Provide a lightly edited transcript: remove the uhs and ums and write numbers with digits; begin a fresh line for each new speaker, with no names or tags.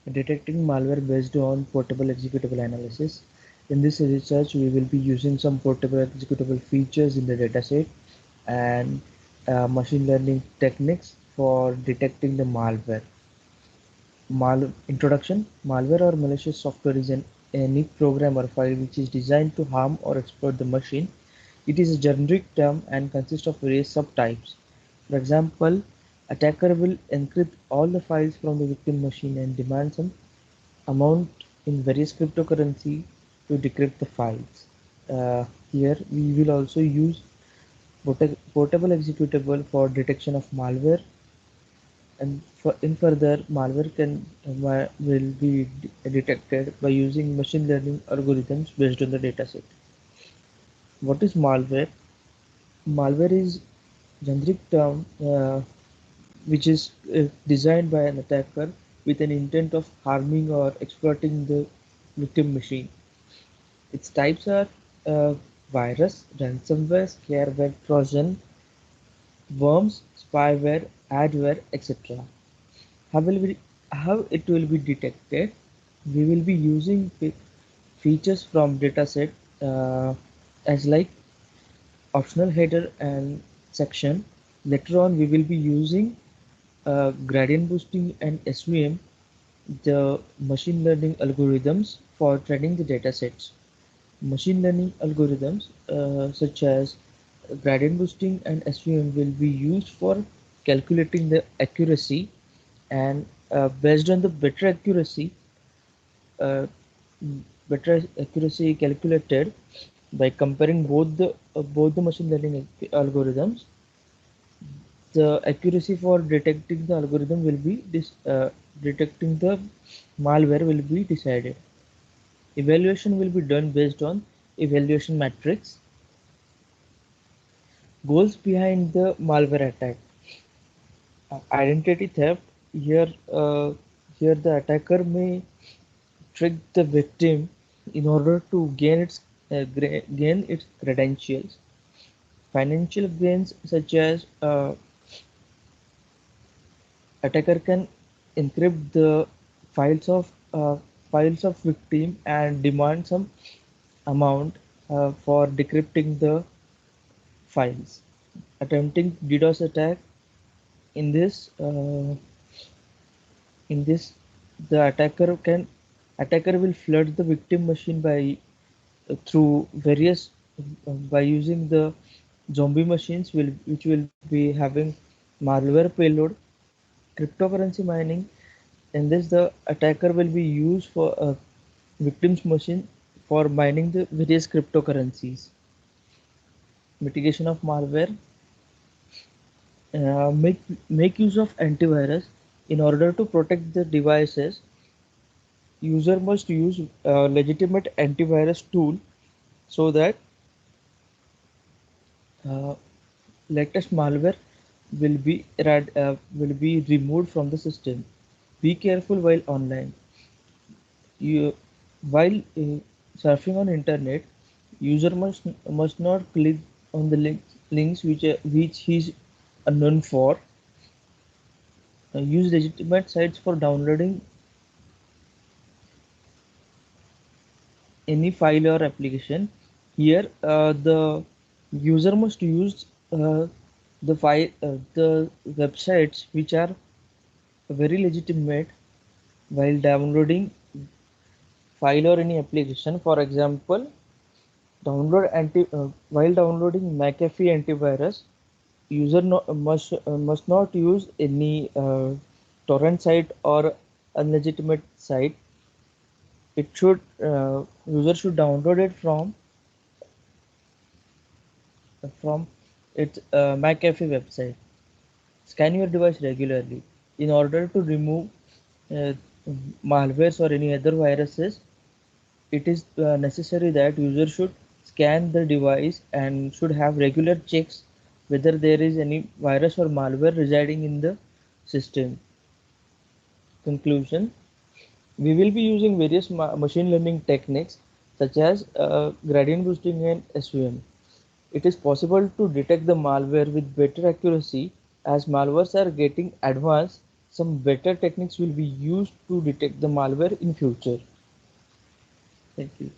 detecting malware based on portable executable analysis. In this research, we will be using some portable executable features in the dataset and machine learning techniques for detecting the malware. Introduction: malware or malicious software is any program or file which is designed to harm or exploit the machine. It is a generic term and consists of various subtypes. For example, attacker will encrypt all the files from the victim machine and demand some amount in various cryptocurrency to decrypt the files. Here we will also use portable executable for detection of malware, and in further malware will be detected by using machine learning algorithms based on the dataset. What is malware? Malware is generic term which is designed by an attacker with an intent of harming or exploiting the victim machine. Its types are uh, virus, ransomware, scareware, trojan, worms, spyware, adware, etc. How will we, how it will be detected? We will be using features from dataset as like optional header and section. Later on, we will be using gradient boosting and SVM, the machine learning algorithms for training the datasets. Machine learning algorithms such as gradient boosting and SVM will be used for calculating the accuracy, and based on the uh, better accuracy calculated by comparing both the machine learning algorithms, the accuracy for detecting the algorithm will be detecting the malware will be decided. Evaluation will be done based on evaluation matrix. Goals behind the malware attack: identity theft. Here the attacker may trick the victim in order to gain its credentials. Financial gains, such as attacker can encrypt the files of uh, files of victim and demand some amount for decrypting the files. Attempting DDoS attack. In this, uh, in this, the attacker will flood the victim machine by through various by using the zombie machines which will be having malware payload. Cryptocurrency mining. In this, the attacker will be used for a victim's machine for mining the various cryptocurrencies. Mitigation of malware. Make use of antivirus. In order to protect the devices, user must use a legitimate antivirus tool so that uh, latest malware will be removed from the system. Be careful while online. You while surfing on internet, user must not click on the links which he is unknown for. Use legitimate sites for downloading any file or application. Here, the user must use the websites which are very legitimate while downloading file or any application. For example, while downloading McAfee antivirus, user must not use any torrent site or unlegitimate site. It should user should download it from its McAfee website. Scan your device regularly in order to remove uh, malwares or any other viruses. It is necessary that user should scan the device and should have regular checks whether there is any virus or malware residing in the system. Conclusion: we will be using various machine learning techniques such as gradient boosting and SVM. It is possible to detect the malware with better accuracy as malwares are getting advanced. some better techniques will be used to detect the malware in future. Thank you.